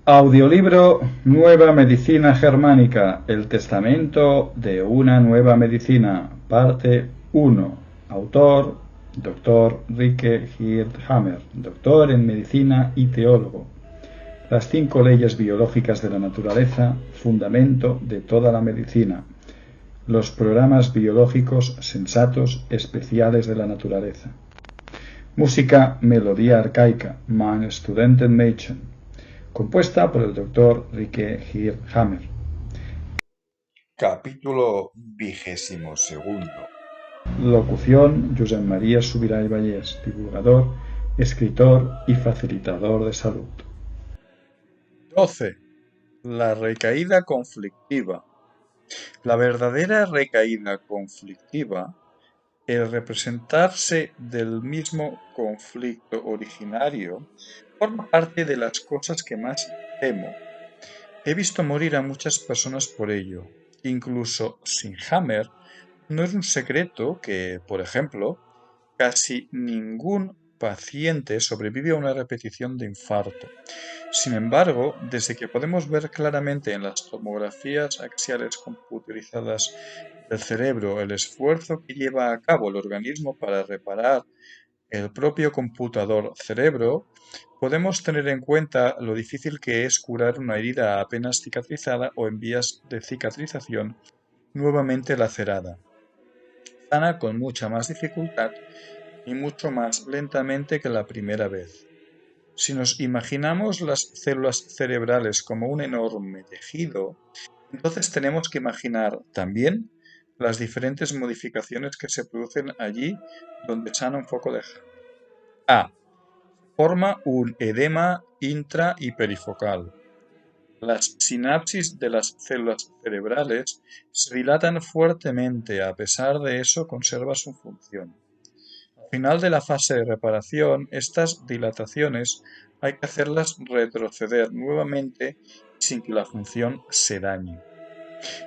Audiolibro Nueva Medicina Germánica, el testamento de una nueva medicina, parte 1. Autor, Dr. Rike Hirthammer, doctor en medicina y teólogo. Las 5 leyes biológicas de la naturaleza, fundamento de toda la medicina. Los programas biológicos sensatos especiales de la naturaleza. Música Melodía arcaica, Mein Studentenmädchen, compuesta por el Dr. Rike Hirthammer. Capítulo 22. Locución Josep María Subirá y Vallés, divulgador, escritor y facilitador de salud. 12. La recaída conflictiva. La verdadera recaída conflictiva, el representarse del mismo conflicto originario, forma parte de las cosas que más temo. He visto morir a muchas personas por ello. Incluso sin Hammer, no es un secreto que, por ejemplo, casi ningún paciente sobrevive a una repetición de infarto. Sin embargo, desde que podemos ver claramente en las tomografías axiales computarizadas del cerebro el esfuerzo que lleva a cabo el organismo para reparar el propio computador cerebro, podemos tener en cuenta lo difícil que es curar una herida apenas cicatrizada o en vías de cicatrización nuevamente lacerada. Sana con mucha más dificultad y mucho más lentamente que la primera vez. Si nos imaginamos las células cerebrales como un enorme tejido, entonces tenemos que imaginar también las diferentes modificaciones que se producen allí donde sana un foco de A. Forma un edema intra y perifocal. Las sinapsis de las células cerebrales se dilatan fuertemente, a pesar de eso conserva su función. Al final de la fase de reparación, estas dilataciones hay que hacerlas retroceder nuevamente sin que la función se dañe.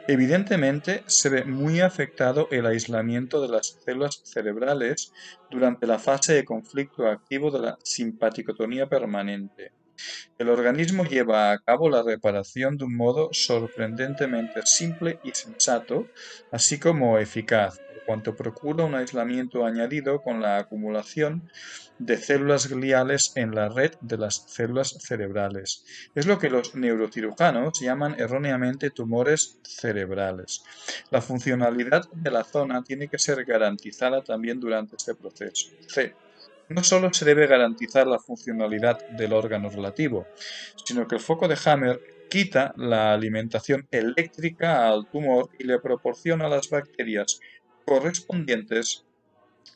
Evidentemente, se ve muy afectado el aislamiento de las células cerebrales durante la fase de conflicto activo de la simpaticotonía permanente. El organismo lleva a cabo la reparación de un modo sorprendentemente simple y sensato, así como eficaz, por cuanto procura un aislamiento añadido con la acumulación de células gliales en la red de las células cerebrales. Es lo que los neurocirujanos llaman erróneamente tumores cerebrales. La funcionalidad de la zona tiene que ser garantizada también durante este proceso. C. No solo se debe garantizar la funcionalidad del órgano relativo, sino que el foco de Hammer quita la alimentación eléctrica al tumor y le proporciona las bacterias correspondientes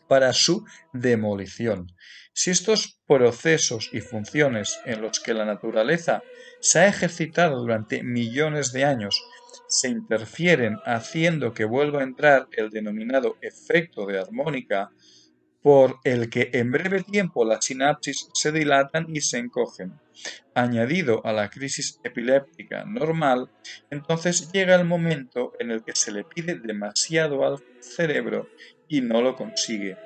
para su demolición. Si estos procesos y funciones en los que la naturaleza se ha ejercitado durante millones de años se interfieren haciendo que vuelva a entrar el denominado efecto de armónica, por el que en breve tiempo las sinapsis se dilatan y se encogen, añadido a la crisis epiléptica normal, entonces llega el momento en el que se le pide demasiado al cerebro y no lo consigue.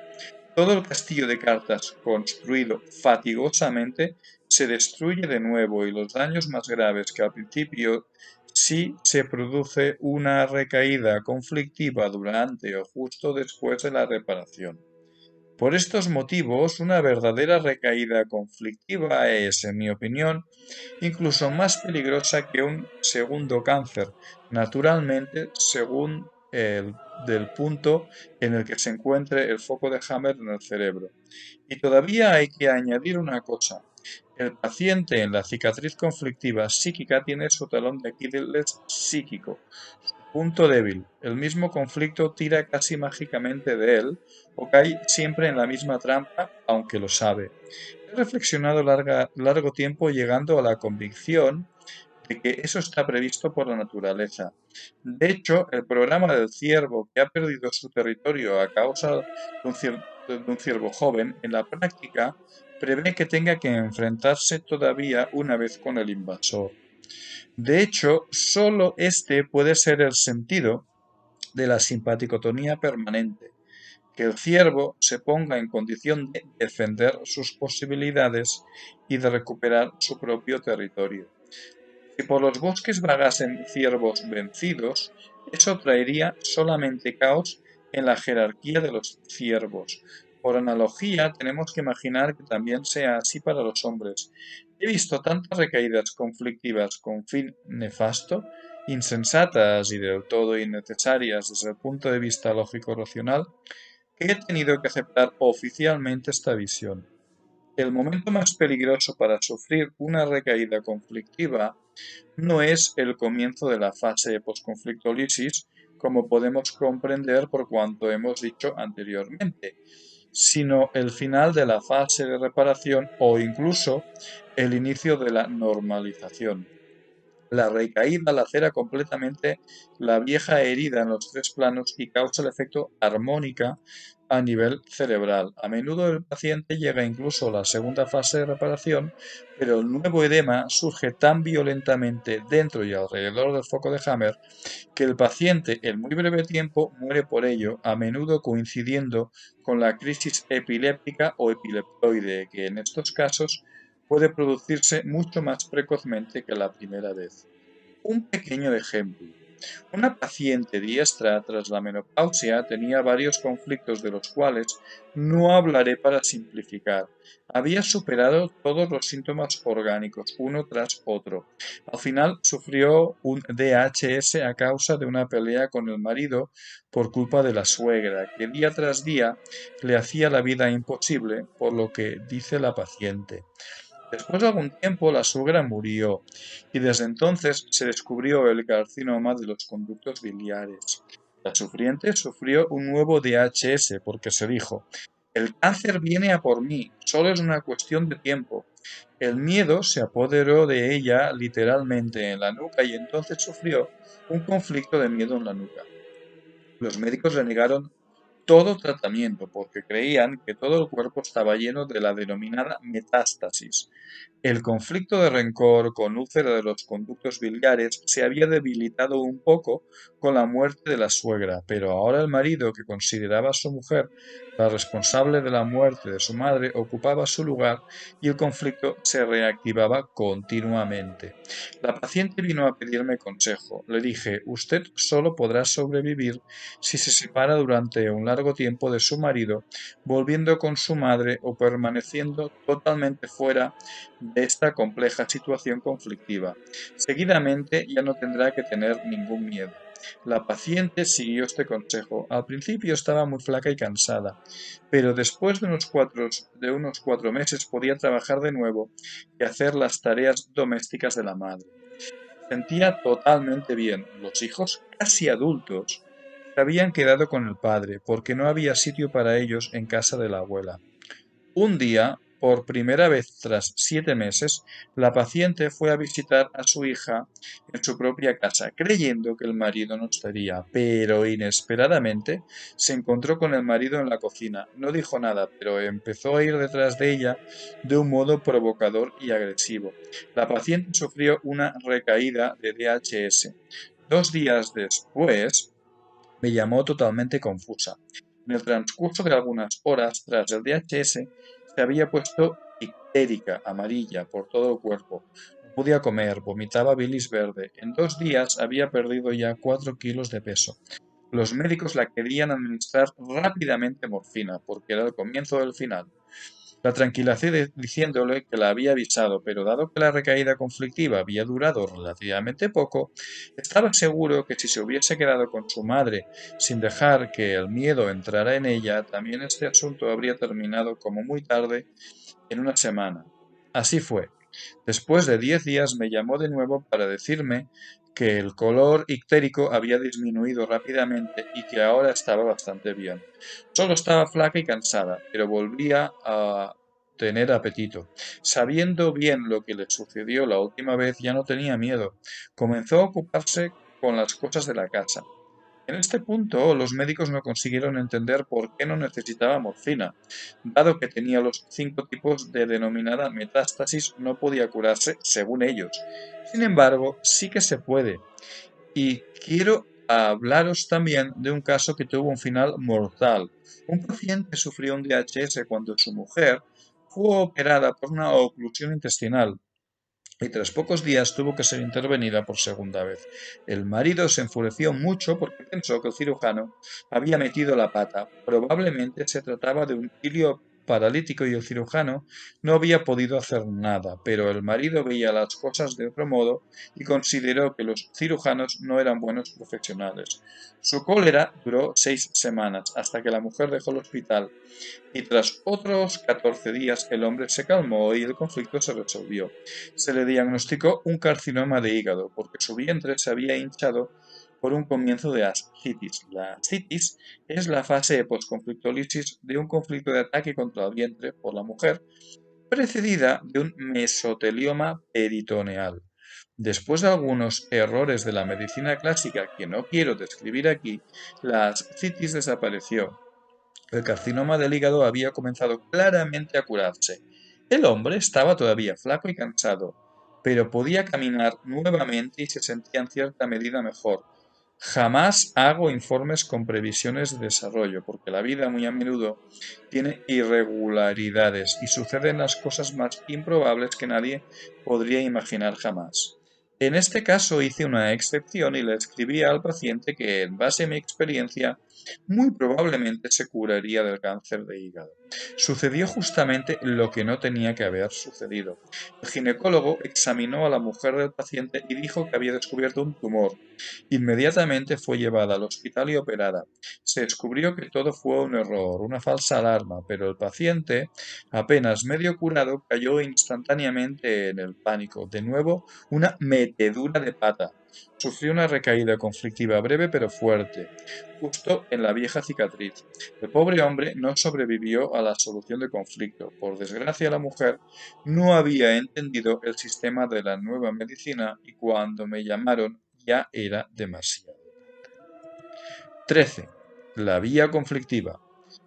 Todo el castillo de cartas construido fatigosamente se destruye de nuevo y los daños más graves que al principio si se produce una recaída conflictiva durante o justo después de la reparación. Por estos motivos, una verdadera recaída conflictiva es, en mi opinión, incluso más peligrosa que un segundo cáncer, naturalmente, según del punto en el que se encuentre el foco de Hammer en el cerebro. Y todavía hay que añadir una cosa. El paciente en la cicatriz conflictiva psíquica tiene su talón de Aquiles psíquico, su punto débil. El mismo conflicto tira casi mágicamente de él o cae siempre en la misma trampa, aunque lo sabe. He reflexionado largo tiempo llegando a la convicción de que eso está previsto por la naturaleza. De hecho, el programa del ciervo que ha perdido su territorio a causa de un ciervo joven, en la práctica prevé que tenga que enfrentarse todavía una vez con el invasor. De hecho, solo este puede ser el sentido de la simpaticotonía permanente, que el ciervo se ponga en condición de defender sus posibilidades y de recuperar su propio territorio. Si por los bosques vagasen ciervos vencidos, eso traería solamente caos en la jerarquía de los ciervos. Por analogía, tenemos que imaginar que también sea así para los hombres. He visto tantas recaídas conflictivas con fin nefasto, insensatas y del todo innecesarias desde el punto de vista lógico-racional, que he tenido que aceptar oficialmente esta visión. El momento más peligroso para sufrir una recaída conflictiva no es el comienzo de la fase de posconflictolisis, como podemos comprender por cuanto hemos dicho anteriormente, sino el final de la fase de reparación o incluso el inicio de la normalización. La recaída lacera completamente la vieja herida en los tres planos y causa el efecto armónica a nivel cerebral. A menudo el paciente llega incluso a la segunda fase de reparación, pero el nuevo edema surge tan violentamente dentro y alrededor del foco de Hammer que el paciente en muy breve tiempo muere por ello, a menudo coincidiendo con la crisis epiléptica o epileptoide, que en estos casos puede producirse mucho más precozmente que la primera vez. Un pequeño ejemplo. Una paciente diestra tras la menopausia tenía varios conflictos de los cuales no hablaré para simplificar. Había superado todos los síntomas orgánicos, uno tras otro. Al final sufrió un DHS a causa de una pelea con el marido por culpa de la suegra, que día tras día le hacía la vida imposible, por lo que dice la paciente. Después de algún tiempo, la suegra murió y desde entonces se descubrió el carcinoma de los conductos biliares. La sufriente sufrió un nuevo DHS porque se dijo, el cáncer viene a por mí, solo es una cuestión de tiempo. El miedo se apoderó de ella literalmente en la nuca y entonces sufrió un conflicto de miedo en la nuca. Los médicos le negaron todo tratamiento porque creían que todo el cuerpo estaba lleno de la denominada metástasis. El conflicto de rencor con úlcera de los conductos biliares se había debilitado un poco con la muerte de la suegra, pero ahora el marido, que consideraba a su mujer la responsable de la muerte de su madre, ocupaba su lugar y el conflicto se reactivaba continuamente. La paciente vino a pedirme consejo. Le dije, usted solo podrá sobrevivir si se separa durante un largo tiempo de su marido, volviendo con su madre o permaneciendo totalmente fuera de esta compleja situación conflictiva. Seguidamente ya no tendrá que tener ningún miedo. La paciente siguió este consejo. Al principio estaba muy flaca y cansada, pero después de unos 4 meses podía trabajar de nuevo y hacer las tareas domésticas de la madre. Sentía totalmente bien. Los hijos, casi adultos, se habían quedado con el padre porque no había sitio para ellos en casa de la abuela. Un día, por primera vez tras 7 meses, la paciente fue a visitar a su hija en su propia casa, creyendo que el marido no estaría, pero inesperadamente se encontró con el marido en la cocina. No dijo nada, pero empezó a ir detrás de ella de un modo provocador y agresivo. La paciente sufrió una recaída de DHS. 2 días después, me llamó totalmente confusa. En el transcurso de algunas horas tras el DHS se había puesto ictérica, amarilla, por todo el cuerpo. No podía comer, vomitaba bilis verde. En 2 días había perdido ya 4 kilos de peso. Los médicos la querían administrar rápidamente morfina, porque era el comienzo del final. La tranquilicé diciéndole que la había avisado, pero dado que la recaída conflictiva había durado relativamente poco, estaba seguro que si se hubiese quedado con su madre sin dejar que el miedo entrara en ella, también este asunto habría terminado como muy tarde en una semana. Así fue. Después de 10 días me llamó de nuevo para decirme que el color ictérico había disminuido rápidamente y que ahora estaba bastante bien. Solo estaba flaca y cansada, pero volvía a tener apetito. Sabiendo bien lo que le sucedió la última vez, ya no tenía miedo. Comenzó a ocuparse con las cosas de la casa. En este punto, los médicos no consiguieron entender por qué no necesitaba morfina. Dado que tenía los 5 tipos de denominada metástasis, no podía curarse según ellos. Sin embargo, sí que se puede. Y quiero hablaros también de un caso que tuvo un final mortal. Un paciente sufrió un DHS cuando su mujer fue operada por una oclusión intestinal. y tras pocos días tuvo que ser intervenida por segunda vez. El marido se enfureció mucho porque pensó que el cirujano había metido la pata. Probablemente se trataba de un hilio paralítico y el cirujano no había podido hacer nada, pero el marido veía las cosas de otro modo y consideró que los cirujanos no eran buenos profesionales. Su cólera duró 6 semanas, hasta que la mujer dejó el hospital y tras otros 14 días el hombre se calmó y el conflicto se resolvió. Se le diagnosticó un carcinoma de hígado porque su vientre se había hinchado por un comienzo de ascitis. La ascitis es la fase de posconflictólisis de un conflicto de ataque contra el vientre por la mujer, precedida de un mesotelioma peritoneal. Después de algunos errores de la medicina clásica que no quiero describir aquí, la ascitis desapareció. El carcinoma del hígado había comenzado claramente a curarse. El hombre estaba todavía flaco y cansado, pero podía caminar nuevamente y se sentía en cierta medida mejor. Jamás hago informes con previsiones de desarrollo, porque la vida muy a menudo tiene irregularidades y suceden las cosas más improbables que nadie podría imaginar jamás. En este caso hice una excepción y le escribí al paciente que, en base a mi experiencia, muy probablemente se curaría del cáncer de hígado. Sucedió justamente lo que no tenía que haber sucedido. El ginecólogo examinó a la mujer del paciente y dijo que había descubierto un tumor. Inmediatamente fue llevada al hospital y operada. Se descubrió que todo fue un error, una falsa alarma, pero el paciente, apenas medio curado, cayó instantáneamente en el pánico. De nuevo, una metedura de pata. Sufrió una recaída conflictiva breve pero fuerte, justo en la vieja cicatriz. El pobre hombre no sobrevivió a la solución del conflicto. Por desgracia, la mujer no había entendido el sistema de la nueva medicina y cuando me llamaron ya era demasiado. 13. La vía conflictiva.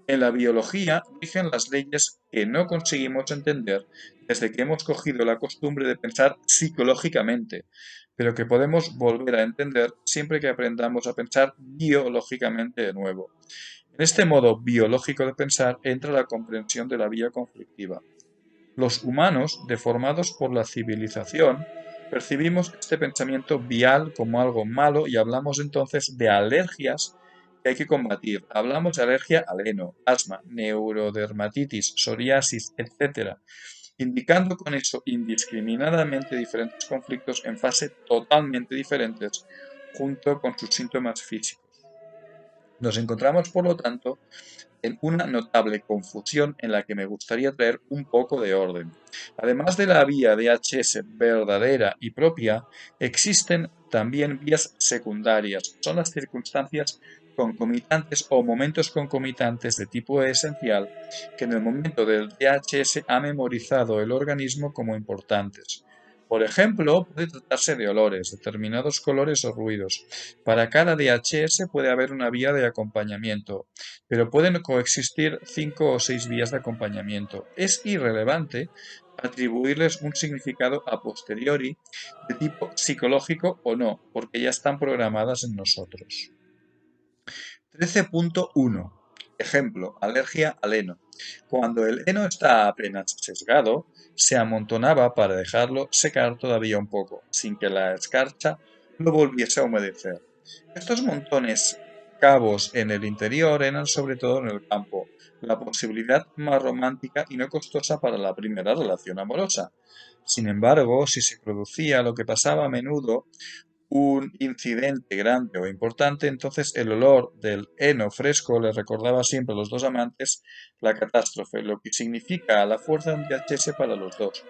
En la biología rigen las leyes que no conseguimos entender desde que hemos cogido la costumbre de pensar psicológicamente, pero que podemos volver a entender siempre que aprendamos a pensar biológicamente de nuevo. En este modo biológico de pensar entra la comprensión de la vía conflictiva. Los humanos, deformados por la civilización, percibimos este pensamiento vial como algo malo y hablamos entonces de alergias que hay que combatir. Hablamos de alergia al heno, asma, neurodermatitis, psoriasis, etc., indicando con eso indiscriminadamente diferentes conflictos en fase totalmente diferentes junto con sus síntomas físicos. Nos encontramos, por lo tanto, en una notable confusión en la que me gustaría traer un poco de orden. Además de la vía DHS verdadera y propia, existen también vías secundarias. Son las circunstancias concomitantes o momentos concomitantes de tipo esencial que en el momento del DHS ha memorizado el organismo como importantes. Por ejemplo, puede tratarse de olores, determinados colores o ruidos. Para cada DHS puede haber una vía de acompañamiento, pero pueden coexistir 5 o 6 vías de acompañamiento. Es irrelevante atribuirles un significado a posteriori de tipo psicológico o no, porque ya están programadas en nosotros. 13.1. Ejemplo, alergia al heno. Cuando el heno está apenas sesgado, se amontonaba para dejarlo secar todavía un poco, sin que la escarcha lo volviese a humedecer. Estos montones cabos en el interior eran sobre todo en el campo, la posibilidad más romántica y no costosa para la primera relación amorosa. Sin embargo, si se producía lo que pasaba a menudo, un incidente grande o importante, entonces el olor del heno fresco le recordaba siempre a los dos amantes la catástrofe, lo que significa a la fuerza un DHS para los dos,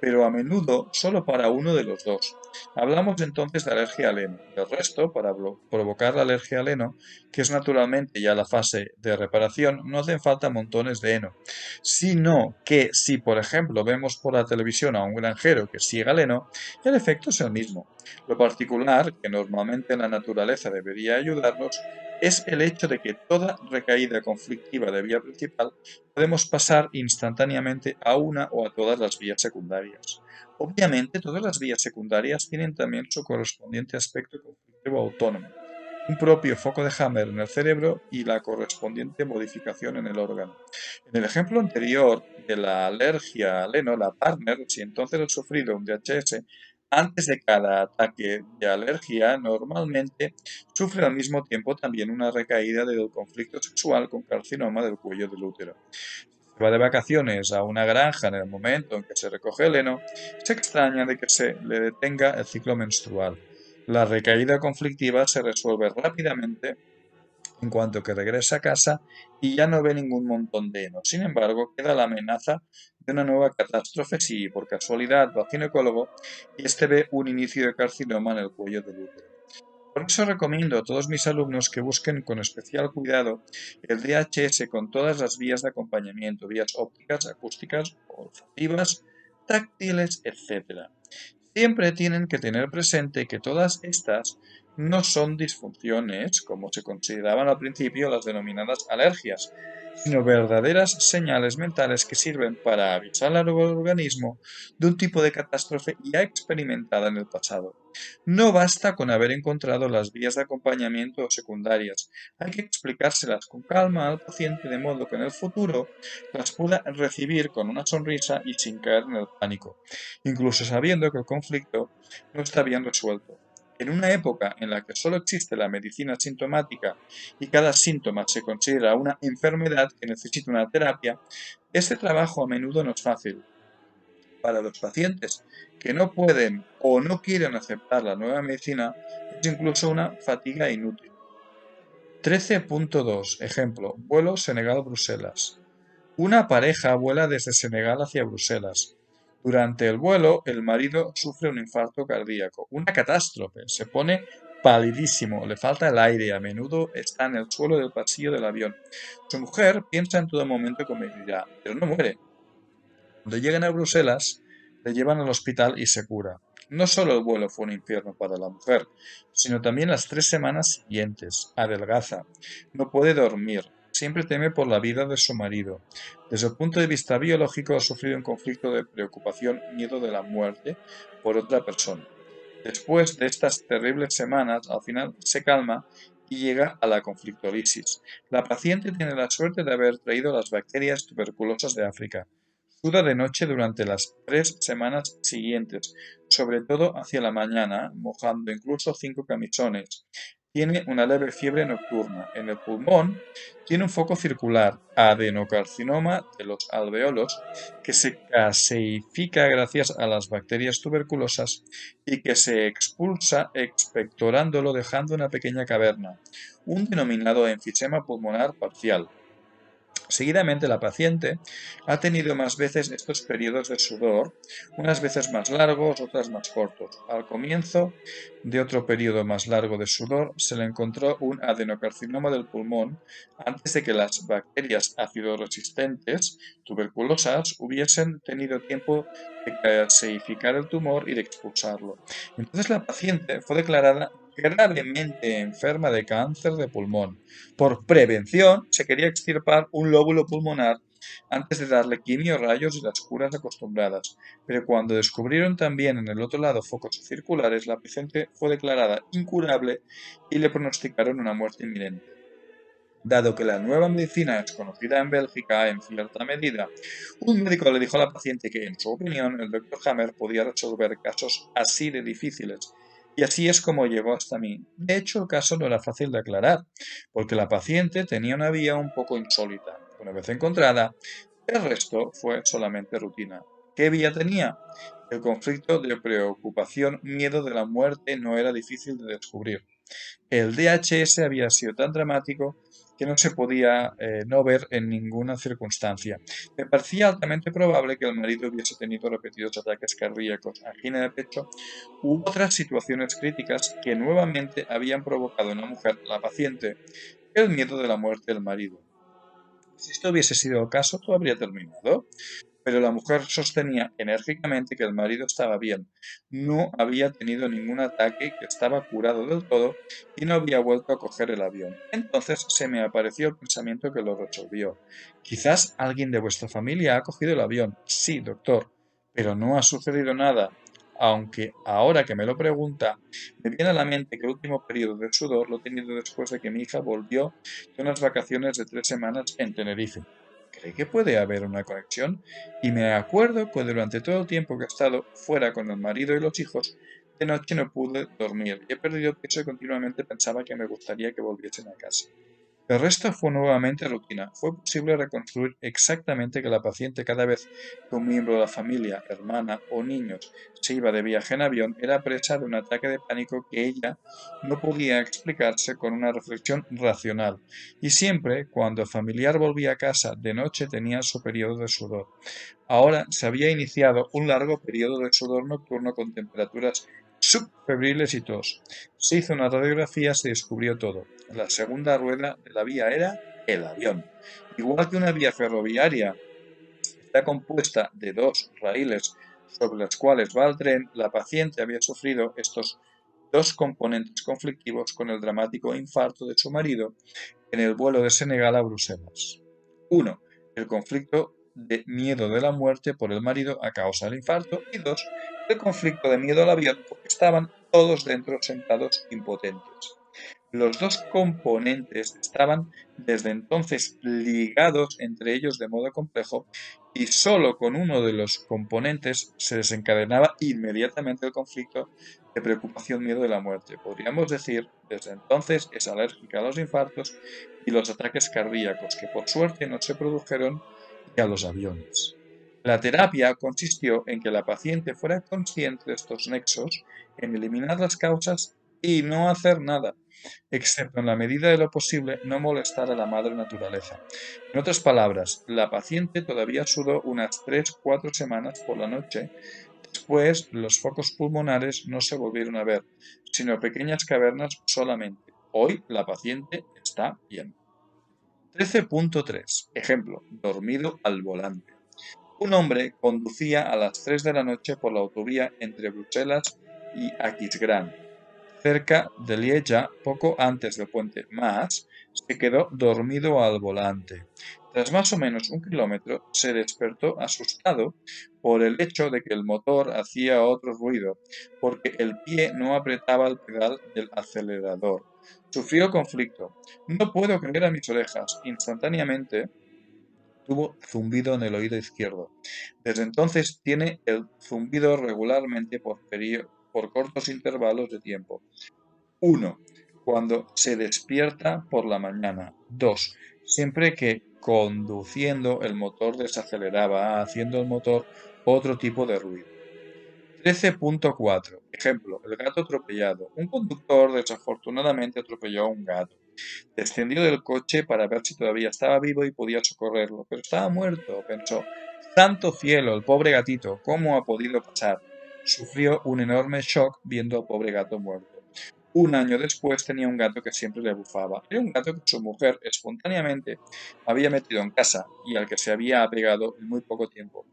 pero a menudo solo para uno de los dos. Hablamos entonces de alergia al heno. El resto, para provocar la alergia al heno, que es naturalmente ya la fase de reparación, no hacen falta montones de heno, sino que si, por ejemplo, vemos por la televisión a un granjero que siega el heno, el efecto es el mismo. Lo particular, que normalmente en la naturaleza debería ayudarnos, es el hecho de que toda recaída conflictiva de vía principal podemos pasar instantáneamente a una o a todas las vías secundarias. Obviamente, todas las vías secundarias tienen también su correspondiente aspecto conflictivo autónomo, un propio foco de Hammer en el cerebro y la correspondiente modificación en el órgano. En el ejemplo anterior de la alergia al heno, la partner, si entonces ha sufrido un DHS, antes de cada ataque de alergia, normalmente sufre al mismo tiempo también una recaída del conflicto sexual con carcinoma del cuello del útero. Si va de vacaciones a una granja en el momento en que se recoge el heno, se extraña de que se le detenga el ciclo menstrual. La recaída conflictiva se resuelve rápidamente en cuanto que regresa a casa y ya no ve ningún montón de heno. Sin embargo, queda la amenaza de una nueva catástrofe si por casualidad va al ginecólogo y este ve un inicio de carcinoma en el cuello del útero. Por eso recomiendo a todos mis alumnos que busquen con especial cuidado el DHS con todas las vías de acompañamiento, vías ópticas, acústicas, olfativas, táctiles, etc. Siempre tienen que tener presente que todas estas no son disfunciones, como se consideraban al principio las denominadas alergias, sino verdaderas señales mentales que sirven para avisar al organismo de un tipo de catástrofe ya experimentada en el pasado. No basta con haber encontrado las vías de acompañamiento secundarias, hay que explicárselas con calma al paciente de modo que en el futuro las pueda recibir con una sonrisa y sin caer en el pánico, incluso sabiendo que el conflicto no está bien resuelto. En una época en la que solo existe la medicina sintomática y cada síntoma se considera una enfermedad que necesita una terapia, este trabajo a menudo no es fácil. Para los pacientes que no pueden o no quieren aceptar la nueva medicina, es incluso una fatiga inútil. 13.2. Ejemplo. Vuelo Senegal-Bruselas. Una pareja vuela desde Senegal hacia Bruselas. Durante el vuelo, el marido sufre un infarto cardíaco, una catástrofe, se pone palidísimo, le falta el aire, a menudo está en el suelo del pasillo del avión. Su mujer piensa en todo momento que morirá, pero no muere. Cuando llegan a Bruselas, le llevan al hospital y se cura. No solo el vuelo fue un infierno para la mujer, sino también las 3 semanas siguientes. Adelgaza, no puede dormir, siempre teme por la vida de su marido. Desde el punto de vista biológico ha sufrido un conflicto de preocupación, miedo de la muerte por otra persona. Después de estas terribles semanas, al final se calma y llega a la conflictolisis. La paciente tiene la suerte de haber traído las bacterias tuberculosas de África. Suda de noche durante las 3 semanas siguientes, sobre todo hacia la mañana, mojando incluso 5 camisones. Tiene una leve fiebre nocturna. En el pulmón tiene un foco circular, adenocarcinoma de los alveolos, que se caseifica gracias a las bacterias tuberculosas y que se expulsa expectorándolo dejando una pequeña caverna, un denominado enfisema pulmonar parcial. Seguidamente, la paciente ha tenido más veces estos periodos de sudor, unas veces más largos, otras más cortos. Al comienzo de otro periodo más largo de sudor, se le encontró un adenocarcinoma del pulmón antes de que las bacterias ácido-resistentes tuberculosas hubiesen tenido tiempo de caseificar el tumor y de expulsarlo. Entonces la paciente fue declarada gravemente enferma de cáncer de pulmón. Por prevención, se quería extirpar un lóbulo pulmonar antes de darle quimio, rayos y las curas acostumbradas. Pero cuando descubrieron también en el otro lado focos circulares, la paciente fue declarada incurable y le pronosticaron una muerte inminente. Dado que la nueva medicina es conocida en Bélgica en cierta medida, un médico le dijo a la paciente que, en su opinión, el Dr. Hammer podía resolver casos así de difíciles. Y así es como llegó hasta mí. De hecho, el caso no era fácil de aclarar, porque la paciente tenía una vía un poco insólita. Una vez encontrada, el resto fue solamente rutina. ¿Qué vía tenía? El conflicto de preocupación, miedo de la muerte no era difícil de descubrir. El DHS había sido tan dramático que no se podía no ver en ninguna circunstancia. Me parecía altamente probable que el marido hubiese tenido repetidos ataques cardíacos, angina de pecho u otras situaciones críticas que nuevamente habían provocado en la mujer, la paciente, el miedo de la muerte del marido. Si esto hubiese sido el caso, todo habría terminado. Pero la mujer sostenía enérgicamente que el marido estaba bien, no había tenido ningún ataque, que estaba curado del todo y no había vuelto a coger el avión. Entonces se me apareció el pensamiento que lo resolvió. Quizás alguien de vuestra familia ha cogido el avión. Sí, doctor, pero no ha sucedido nada. aunque ahora que me lo pregunta, me viene a la mente que el último periodo de sudor lo he tenido después de que mi hija volvió de unas vacaciones de 3 semanas en Tenerife. ¿Cree que puede haber una conexión? Y me acuerdo que durante todo el tiempo que he estado fuera con el marido y los hijos, de noche no pude dormir y he perdido peso y continuamente pensaba que me gustaría que volviesen a casa. El resto fue nuevamente rutina. Fue posible reconstruir exactamente que la paciente cada vez que un miembro de la familia, hermana o niños se iba de viaje en avión era presa de un ataque de pánico que ella no podía explicarse con una reflexión racional. Y siempre, cuando el familiar volvía a casa de noche tenía su periodo de sudor. Ahora se había iniciado un largo periodo de sudor nocturno con temperaturas subfebriles y tos. Se hizo una radiografía, se descubrió todo. La segunda rueda de la vía era el avión. Igual que una vía ferroviaria está compuesta de dos raíles sobre los cuales va el tren, la paciente había sufrido estos dos componentes conflictivos con el dramático infarto de su marido en el vuelo de Senegal a Bruselas. 1. El conflicto de miedo de la muerte por el marido a causa del infarto. Y 2. El conflicto de miedo al avión porque estaban todos dentro sentados impotentes. Los dos componentes estaban desde entonces ligados entre ellos de modo complejo y solo con uno de los componentes se desencadenaba inmediatamente el conflicto de preocupación-miedo de la muerte. Podríamos decir, desde entonces es alérgica a los infartos y los ataques cardíacos, que por suerte no se produjeron, y a los aviones. La terapia consistió en que la paciente fuera consciente de estos nexos, en eliminar las causas y no hacer nada, excepto en la medida de lo posible no molestar a la madre naturaleza. En otras palabras, la paciente todavía sudó unas 3-4 semanas por la noche. Después, los focos pulmonares no se volvieron a ver, sino pequeñas cavernas solamente. Hoy la paciente está bien. 13.3. Ejemplo, dormido al volante. Un hombre conducía a las 3 de la noche por la autovía entre Bruselas y Aquisgrán. Cerca de Lieja, poco antes del puente Maas, se quedó dormido al volante. Tras más o menos 1 kilómetro, se despertó asustado por el hecho de que el motor hacía otro ruido, porque el pie no apretaba el pedal del acelerador. Sufrió conflicto. No puedo creer a mis orejas. Instantáneamente tuvo zumbido en el oído izquierdo. Desde entonces tiene el zumbido regularmente por cortos intervalos de tiempo. 1. Cuando se despierta por la mañana. 2. Siempre que conduciendo el motor desaceleraba, haciendo el motor otro tipo de ruido. 13.4. Ejemplo, el gato atropellado. Un conductor desafortunadamente atropelló a un gato. Descendió del coche para ver si todavía estaba vivo y podía socorrerlo, pero estaba muerto, pensó. Santo cielo, el pobre gatito, ¿cómo ha podido pasar? Sufrió un enorme shock viendo al pobre gato muerto. Un año después tenía un gato que siempre le bufaba. Era un gato que su mujer espontáneamente había metido en casa y al que se había apegado en muy poco tiempo.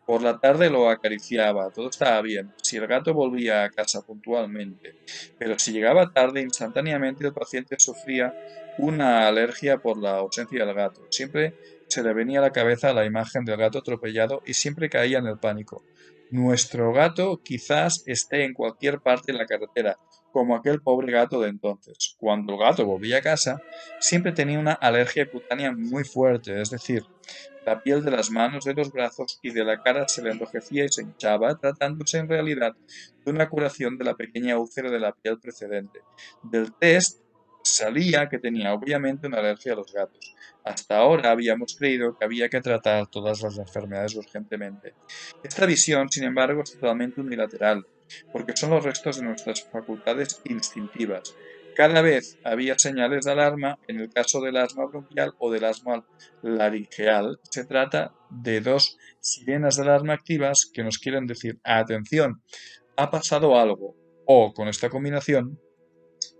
Por la tarde lo acariciaba, todo estaba bien, si el gato volvía a casa puntualmente, pero si llegaba tarde, instantáneamente el paciente sufría una alergia por la ausencia del gato. Siempre se le venía a la cabeza la imagen del gato atropellado y siempre caía en el pánico. Nuestro gato quizás esté en cualquier parte de la carretera, como aquel pobre gato de entonces. Cuando el gato volvía a casa, siempre tenía una alergia cutánea muy fuerte, es decir, la piel de las manos, de los brazos y de la cara se le enrojecía y se hinchaba, tratándose en realidad de una curación de la pequeña úlcera de la piel precedente. Del test salía que tenía obviamente una alergia a los gatos. Hasta ahora habíamos creído que había que tratar todas las enfermedades urgentemente. Esta visión, sin embargo, es totalmente unilateral, porque son los restos de nuestras facultades instintivas. Cada vez había señales de alarma en el caso del asma bronquial o del asma laringeal. Se trata de dos sirenas de alarma activas que nos quieren decir: atención, ha pasado algo, o con esta combinación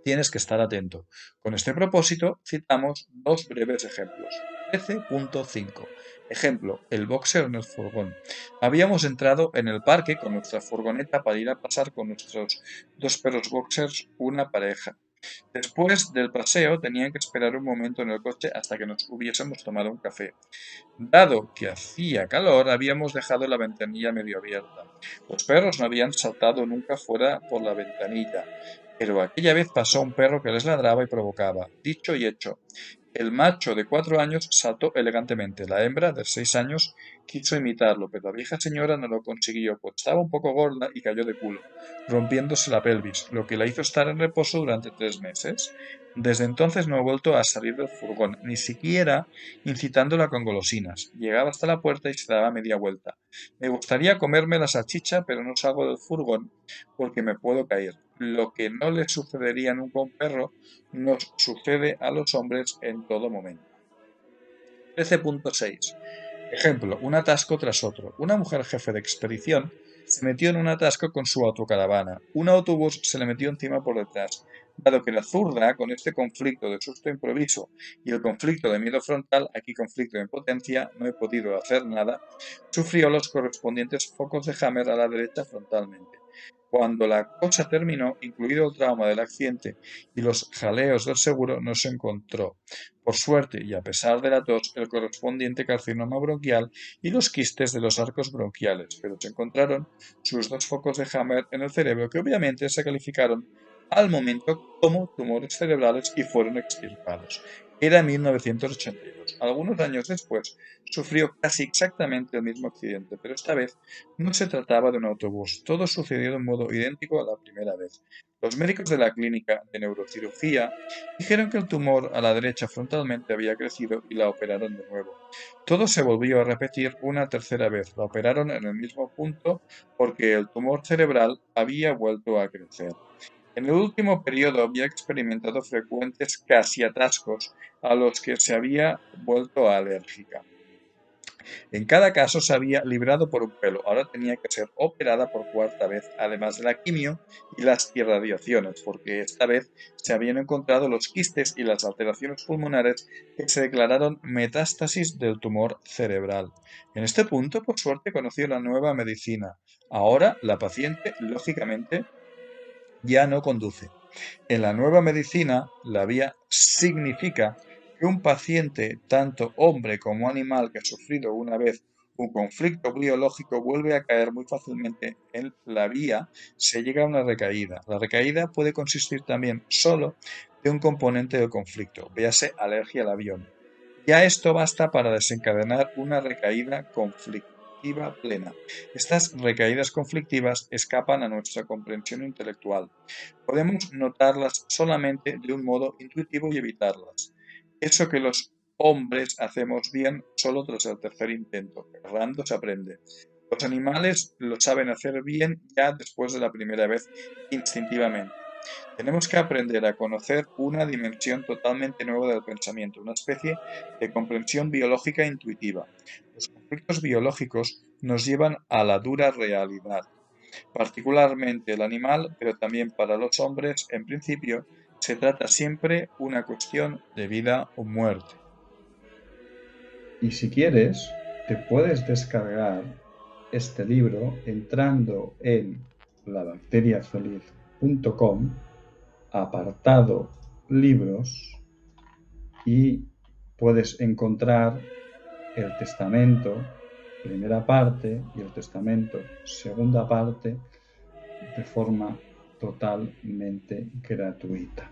tienes que estar atento. Con este propósito citamos dos breves ejemplos. 13.5. Ejemplo, el boxer en el furgón. Habíamos entrado en el parque con nuestra furgoneta para ir a pasar con nuestros dos perros boxers una pareja. Después del paseo tenían que esperar un momento en el coche hasta que nos hubiésemos tomado un café. Dado que hacía calor, habíamos dejado la ventanilla medio abierta. Los perros no habían saltado nunca fuera por la ventanilla, pero aquella vez pasó un perro que les ladraba y provocaba. Dicho y hecho. El macho de 4 años saltó elegantemente. La hembra de 6 años quiso imitarlo, pero la vieja señora no lo consiguió, pues estaba un poco gorda y cayó de culo, rompiéndose la pelvis, lo que la hizo estar en reposo durante 3 meses. Desde entonces no ha vuelto a salir del furgón, ni siquiera incitándola con golosinas. Llegaba hasta la puerta y se daba media vuelta. Me gustaría comerme la salchicha, pero no salgo del furgón porque me puedo caer. Lo que no le sucedería nunca a un perro nos sucede a los hombres en todo momento. 13.6. Ejemplo, un atasco tras otro. Una mujer jefe de expedición se metió en un atasco con su autocaravana. Un autobús se le metió encima por detrás. Dado que la zurda, con este conflicto de susto improviso y el conflicto de miedo frontal, aquí conflicto de impotencia, no he podido hacer nada, sufrió los correspondientes focos de Hammer a la derecha frontalmente. Cuando la cosa terminó, incluido el trauma del accidente y los jaleos del seguro, no se encontró, por suerte y a pesar de la tos, el correspondiente carcinoma bronquial y los quistes de los arcos bronquiales, pero se encontraron sus 2 focos de Hammer en el cerebro que obviamente se calificaron al momento como tumores cerebrales y fueron extirpados. Era 1982. Algunos años después, sufrió casi exactamente el mismo accidente, pero esta vez no se trataba de un autobús. Todo sucedió de un modo idéntico a la primera vez. Los médicos de la clínica de neurocirugía dijeron que el tumor a la derecha frontalmente había crecido y la operaron de nuevo. Todo se volvió a repetir una tercera vez. La operaron en el mismo punto porque el tumor cerebral había vuelto a crecer. En el último periodo había experimentado frecuentes casi atascos a los que se había vuelto alérgica. En cada caso se había librado por un pelo. Ahora tenía que ser operada por 4ª vez, además de la quimio y las irradiaciones, porque esta vez se habían encontrado los quistes y las alteraciones pulmonares que se declararon metástasis del tumor cerebral. En este punto, por suerte, conoció la nueva medicina. Ahora la paciente, lógicamente, ya no conduce. En la nueva medicina, la vía significa que un paciente, tanto hombre como animal, que ha sufrido una vez un conflicto biológico, vuelve a caer muy fácilmente en la vía, se llega a una recaída. La recaída puede consistir también solo de un componente del conflicto, véase alergia al avión. Ya esto basta para desencadenar una recaída conflictiva plena. Estas recaídas conflictivas escapan a nuestra comprensión intelectual. Podemos notarlas solamente de un modo intuitivo y evitarlas. Eso que los hombres hacemos bien solo tras el tercer intento. Errando se aprende. Los animales lo saben hacer bien ya después de la primera vez instintivamente. Tenemos que aprender a conocer una dimensión totalmente nueva del pensamiento, una especie de comprensión biológica intuitiva. Los conflictos biológicos nos llevan a la dura realidad, particularmente el animal, pero también para los hombres, en principio, se trata siempre una cuestión de vida o muerte. Y si quieres, te puedes descargar este libro entrando en labacteriafeliz.com, apartado libros, y puedes encontrar el testamento, primera parte, y el testamento, segunda parte, de forma totalmente gratuita.